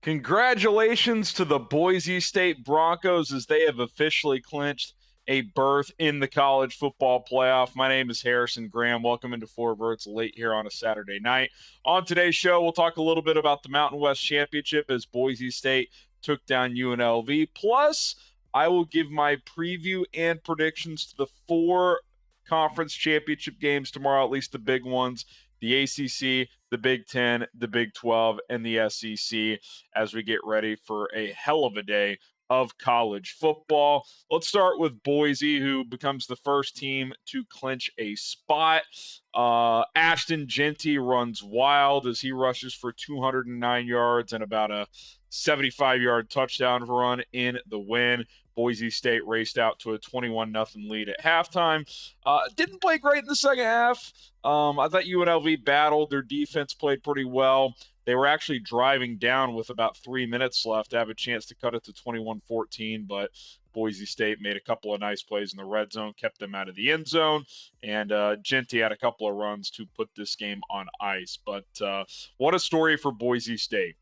Congratulations to the Boise State Broncos as they have officially clinched a berth in the college football playoff. My name is Harrison Graham. Welcome into Four Verts late here on a Saturday night. On today's show, we'll talk a little bit about the Mountain West Championship as Boise State took down UNLV. Plus, I will give my preview and predictions to the four conference championship games tomorrow, at least the big ones. The ACC, the Big 10, the Big 12, and the SEC as we get ready for a hell of a day of college football. Let's start with Boise, who becomes the first team to clinch a spot. Ashton Jeanty runs wild as he rushes for 209 yards and about a 75-yard touchdown run in the win. Boise State raced out to a 21-0 lead at halftime. Didn't play great in the second half. I thought UNLV battled. Their defense played pretty well. They were actually driving down with about 3 minutes left to have a chance to cut it to 21-14, but Boise State made a couple of nice plays in the red zone, kept them out of the end zone, and Jeanty had a couple of runs to put this game on ice. But what a story for Boise State.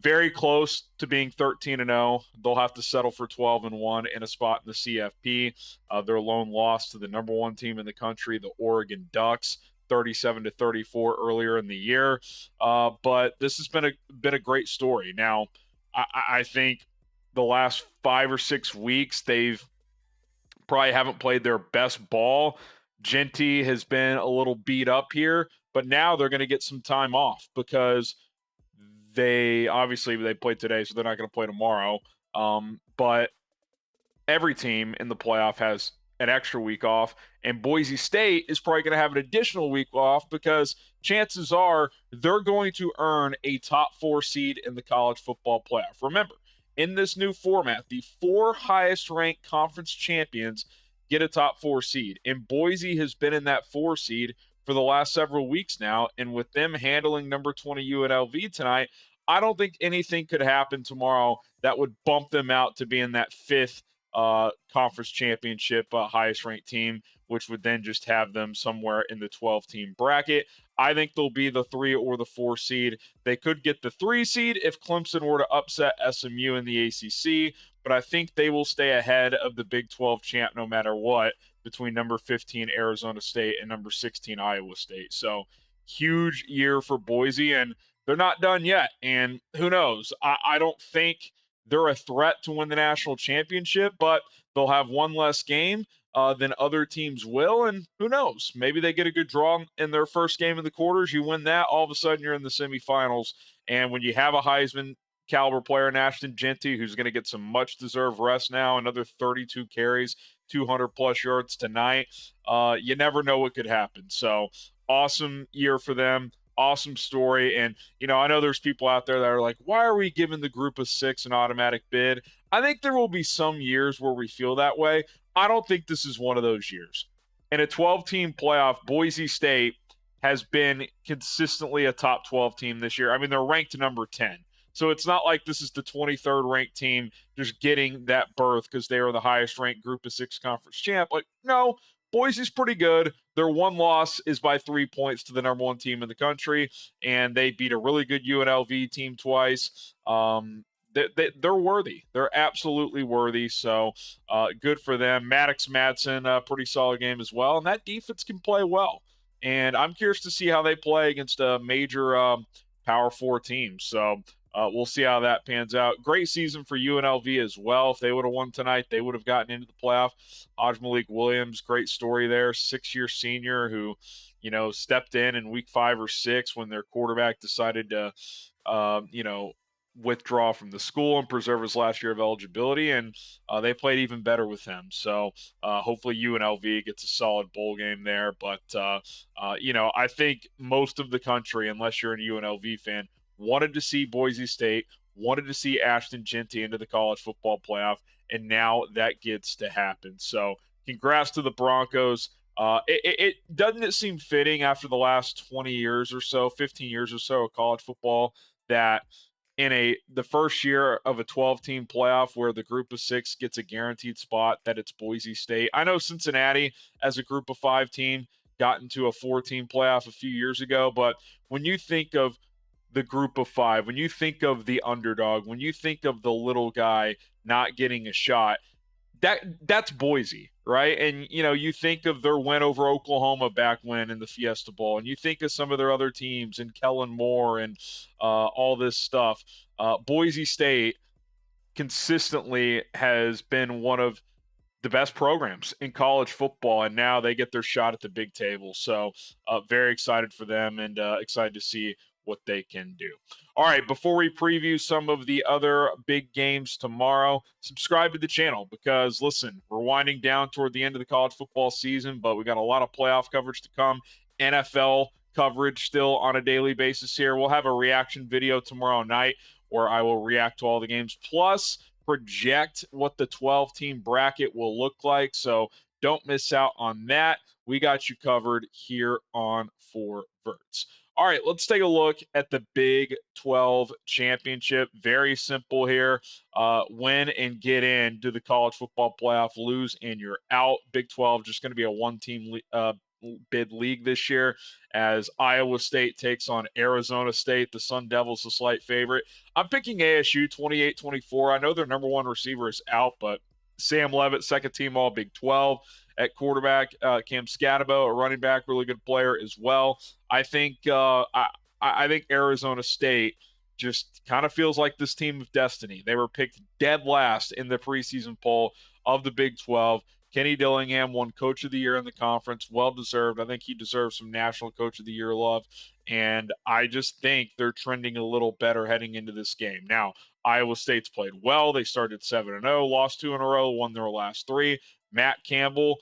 Very close to being 13-0. They'll have to settle for 12-1 in a spot in the CFP. Their lone loss to the number one team in the country, the Oregon Ducks, 37-34 earlier in the year. But this has been a great story. Now, I think the last 5 or 6 weeks they've probably haven't played their best ball. Jeanty has been a little beat up here, but now they're going to get some time off because they played today, so they're not going to play tomorrow. But every team in the playoff has an extra week off, and Boise State is probably going to have an additional week off because chances are they're going to earn a top 4 seed in the college football playoff. Remember, in this new format, the 4 highest ranked conference champions get a top 4 seed, and Boise has been in that 4 seed for the last several weeks now, and with them handling number 20 UNLV tonight, I don't think anything could happen tomorrow that would bump them out to being that 5th conference championship highest ranked team, which would then just have them somewhere in the 12-team bracket. I think they'll be the 3 or the 4 seed. They could get the 3 seed if Clemson were to upset SMU in the ACC, but I think they will stay ahead of the Big 12 champ no matter what, between number 15 Arizona State and number 16 Iowa State. So huge year for Boise, and they're not done yet. And who knows? I don't think they're a threat to win the national championship, but they'll have one less game than other teams will. And who knows? Maybe they get a good draw in their first game in the quarters. You win that, all of a sudden you're in the semifinals. And when you have a Heisman caliber player in Ashton Jeanty, who's going to get some much-deserved rest now, another 32 carries, 200-plus yards tonight, you never know what could happen. So awesome year for them. Awesome story. And, I know there's people out there that are like, why are we giving the group of 6 an automatic bid? I think there will be some years where we feel that way. I don't think this is one of those years. In a 12-team playoff, Boise State has been consistently a top 12 team this year. I mean, they're ranked number 10. So it's not like this is the 23rd ranked team just getting that berth because they are the highest ranked group of 6 conference champ. Like, no, Boise's pretty good. Their one loss is by 3 points to the number 1 team in the country, and they beat a really good UNLV team twice. They're worthy. They're absolutely worthy. So good for them. Maddox Madsen, pretty solid game as well. And that defense can play well. And I'm curious to see how they play against a major Power 4 team. So we'll see how that pans out. Great season for UNLV as well. If they would have won tonight, they would have gotten into the playoff. Malik Williams, great story there. 6-year senior who, stepped in week 5 or 6 when their quarterback decided to, withdraw from the school and preserve his last year of eligibility. And they played even better with him. So hopefully UNLV gets a solid bowl game there. But, I think most of the country, unless you're a UNLV fan, wanted to see Boise State, wanted to see Ashton Jeanty into the college football playoff, and now that gets to happen. So congrats to the Broncos. It doesn't it seem fitting after the last 20 years or so, 15 years or so of college football that in the first year of a 12-team playoff where the group of 6 gets a guaranteed spot, that it's Boise State. I know Cincinnati as a group of 5 team got into a 4-team playoff a few years ago, but when you think of the group of five, when you think of the underdog, when you think of the little guy not getting a shot, that's Boise, right? And you think of their win over Oklahoma back when in the Fiesta Bowl, and you think of some of their other teams and Kellen Moore and all this stuff. Boise State consistently has been one of the best programs in college football, and now they get their shot at the big table. So very excited for them and excited to see what they can do. All right, before we preview some of the other big games tomorrow, subscribe to the channel because, listen, we're winding down toward the end of the college football season, but we got a lot of playoff coverage to come, NFL coverage still on a daily basis here. We'll have a reaction video tomorrow night where I will react to all the games, plus project what the 12-team bracket will look like. So don't miss out on that. We got you covered here on 4Verts. All right, let's take a look at the Big 12 Championship. Very simple here. Win and get in to the college football playoff. Lose and you're out. Big 12 just going to be a one-team bid league this year as Iowa State takes on Arizona State. The Sun Devils, the slight favorite. I'm picking ASU 28-24. I know their number one receiver is out, but Sam Levitt, second team all Big 12 at quarterback. Cam Scatabo, a running back, really good player as well. I think I think Arizona State just kind of feels like this team of destiny. They were picked dead last in the preseason poll of the Big 12. Kenny Dillingham won Coach of the Year in the conference. Well-deserved. I think he deserves some National Coach of the Year love. And I just think they're trending a little better heading into this game. Now, Iowa State's played well. They started 7-0, lost 2 in a row, won their last 3. Matt Campbell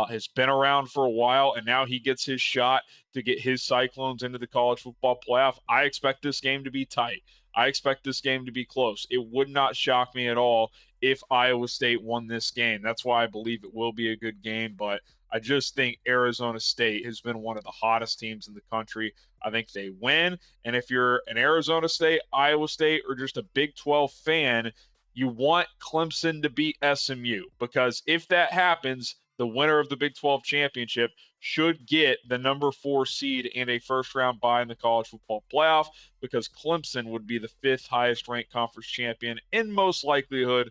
has been around for a while, and now he gets his shot to get his Cyclones into the college football playoff. I expect this game to be tight. I expect this game to be close. It would not shock me at all if Iowa State won this game. That's why I believe it will be a good game, but I just think Arizona State has been one of the hottest teams in the country. I think they win, and if you're an Arizona State, Iowa State, or just a Big 12 fan, you want Clemson to beat SMU because if that happens, the winner of the Big 12 championship should get the number 4 seed and a first-round bye in the college football playoff because Clemson would be the 5th highest-ranked conference champion in most likelihood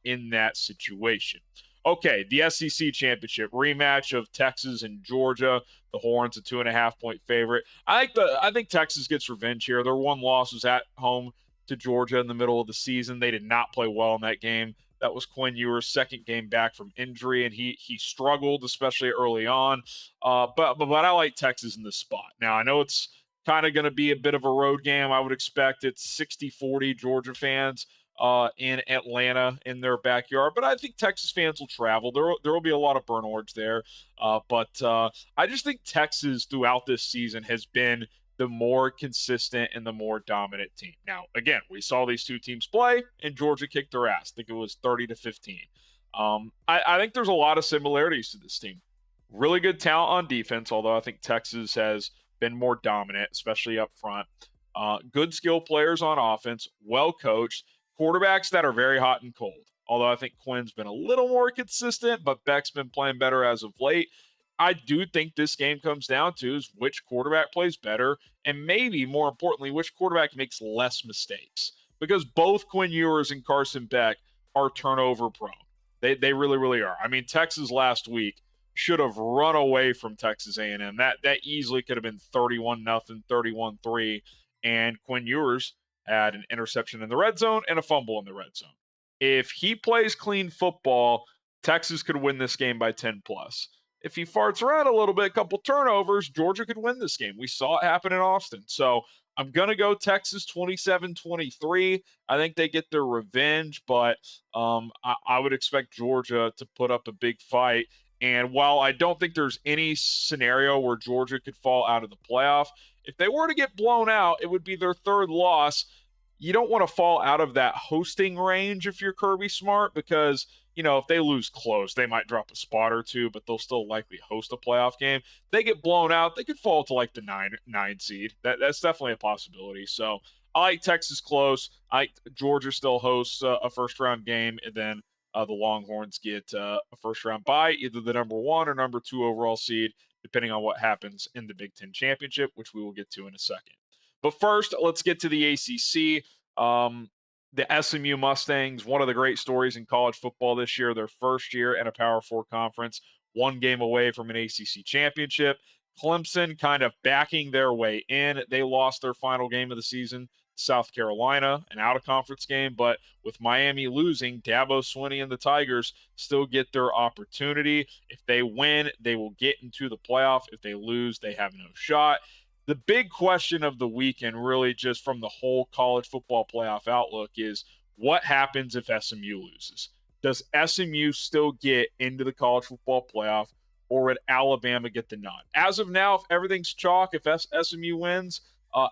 in that situation. Okay, the SEC championship rematch of Texas and Georgia. The Horns, a 2.5-point favorite. I think Texas gets revenge here. Their one loss was at home to Georgia in the middle of the season. They did not play well in that game. That was Quinn Ewers' second game back from injury, and he struggled, especially early on. But I like Texas in this spot. Now, I know it's kind of going to be a bit of a road game. I would expect it's 60-40 Georgia fans in Atlanta in their backyard. But I think Texas fans will travel. There will be a lot of burn orange there. But I just think Texas throughout this season has been the more consistent and the more dominant team. Now, again, we saw these two teams play, and Georgia kicked their ass. I think it was 30-15. I think there's a lot of similarities to this team. Really good talent on defense, although I think Texas has been more dominant, especially up front. Good skill players on offense, well coached, quarterbacks that are very hot and cold. Although I think Quinn's been a little more consistent, but Beck's been playing better as of late. I do think this game comes down to is which quarterback plays better, and maybe more importantly, which quarterback makes less mistakes. Because both Quinn Ewers and Carson Beck are turnover prone. They really, really are. I mean, Texas last week should have run away from Texas A&M. That easily could have been 31-0, 31-3, and Quinn Ewers had an interception in the red zone and a fumble in the red zone. If he plays clean football, Texas could win this game by 10 plus. If he farts around a little bit, a couple turnovers, Georgia could win this game. We saw it happen in Austin. So I'm going to go Texas 27-23. I think they get their revenge, but I would expect Georgia to put up a big fight. And while I don't think there's any scenario where Georgia could fall out of the playoff, if they were to get blown out, it would be their third loss. You don't want to fall out of that hosting range if you're Kirby Smart because, if they lose close, they might drop a spot or two, but they'll still likely host a playoff game. They get blown out, they could fall to like the 9 seed. That's definitely a possibility. So I like Texas close. Georgia still hosts a first-round game, and then the Longhorns get a first-round bye, either the number 1 or number 2 overall seed, depending on what happens in the Big Ten Championship, which we will get to in a second. But first, let's get to the ACC. The SMU Mustangs, one of the great stories in college football this year, their first year in a Power 4 conference, one game away from an ACC championship. Clemson kind of backing their way in. They lost their final game of the season, South Carolina, an out-of-conference game, but with Miami losing, Dabo Swinney and the Tigers still get their opportunity. If they win, they will get into the playoff. If they lose, they have no shot. The big question of the weekend, really just from the whole college football playoff outlook, is what happens if SMU loses? Does SMU still get into the college football playoff, or would Alabama get the nod? As of now, if everything's chalk, if SMU wins,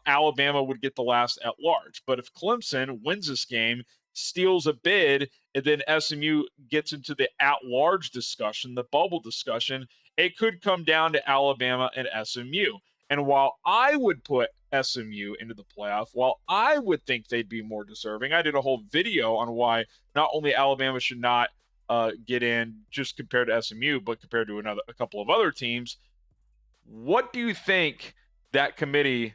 Alabama would get the last at large. But if Clemson wins this game, steals a bid, and then SMU gets into the at-large discussion, the bubble discussion, it could come down to Alabama and SMU. And while I would put SMU into the playoff, while I would think they'd be more deserving, I did a whole video on why not only Alabama should not get in just compared to SMU, but compared to a couple of other teams. What do you think that committee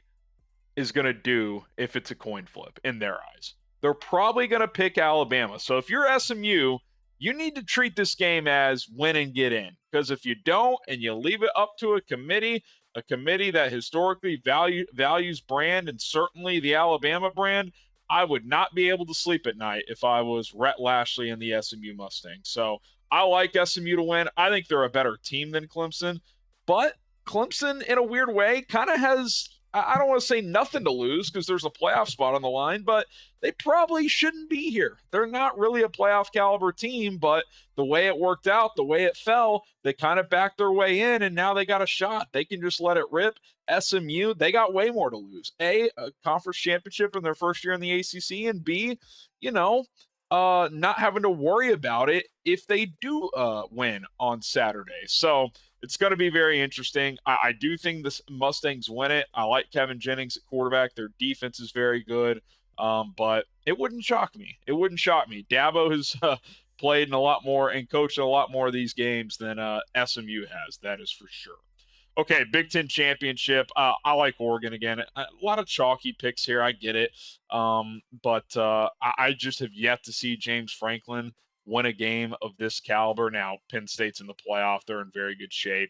is going to do if it's a coin flip in their eyes? They're probably going to pick Alabama. So if you're SMU, you need to treat this game as win and get in. Because if you don't and you leave it up to a committee that historically values brand and certainly the Alabama brand, I would not be able to sleep at night if I was Rhett Lashley and the SMU Mustangs. So I like SMU to win. I think they're a better team than Clemson. But Clemson, in a weird way, kind of has, I don't want to say nothing to lose because there's a playoff spot on the line, but they probably shouldn't be here. They're not really a playoff caliber team, but the way it worked out, the way it fell, they kind of backed their way in, and now they got a shot. They can just let it rip. SMU, they got way more to lose. A conference championship in their first year in the ACC, and B, not having to worry about it if they do win on Saturday. So it's going to be very interesting. I do think the Mustangs win it. I like Kevin Jennings at quarterback. Their defense is very good, but it wouldn't shock me. It wouldn't shock me. Dabo has played in a lot more and coached in a lot more of these games than SMU has. That is for sure. Okay, Big Ten Championship. I like Oregon again. A lot of chalky picks here. I get it. But I just have yet to see James Franklin win a game of this caliber. Now, Penn State's in the playoff. They're in very good shape.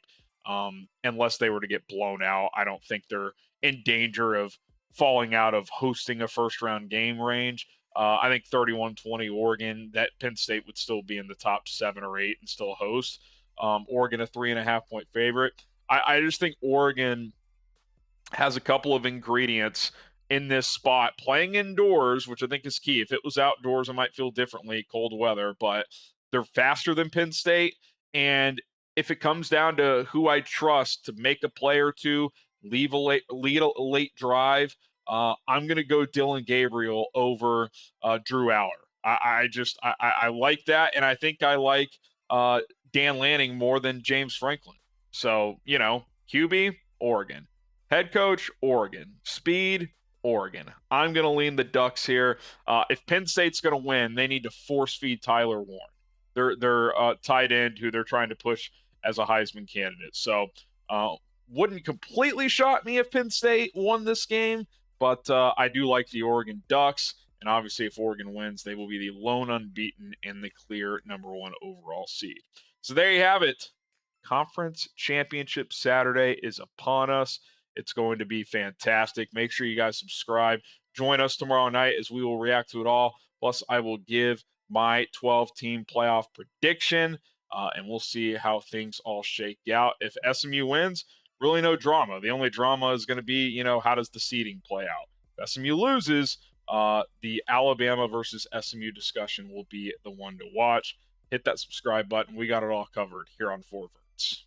Unless they were to get blown out, I don't think they're in danger of falling out of hosting a first-round game range. I think 31-20 Oregon, that Penn State would still be in the top 7 or 8 and still host. Oregon, a 3.5-point favorite. I just think Oregon has a couple of ingredients in this spot. Playing indoors, which I think is key. If it was outdoors, I might feel differently, cold weather, but they're faster than Penn State. And if it comes down to who I trust to make a play or two, lead a late drive, I'm going to go Dylan Gabriel over Drew Aller. I like that, and I think I like Dan Lanning more than James Franklin. So, QB, Oregon. Head coach, Oregon. Speed, Oregon. I'm going to lean the Ducks here. If Penn State's going to win, they need to force feed Tyler Warren. They're tight end who they're trying to push as a Heisman candidate. So, wouldn't completely shock me if Penn State won this game, but I do like the Oregon Ducks. And obviously, if Oregon wins, they will be the lone unbeaten and the clear number 1 overall seed. So there you have it. Conference Championship Saturday is upon us. It's going to be fantastic. Make sure you guys subscribe. Join us tomorrow night as we will react to it all. Plus, I will give my 12-team playoff prediction, and we'll see how things all shake out. If SMU wins, really no drama. The only drama is going to be, how does the seeding play out? If SMU loses, the Alabama versus SMU discussion will be the one to watch. Hit that subscribe button. We got it all covered here on Four Verts.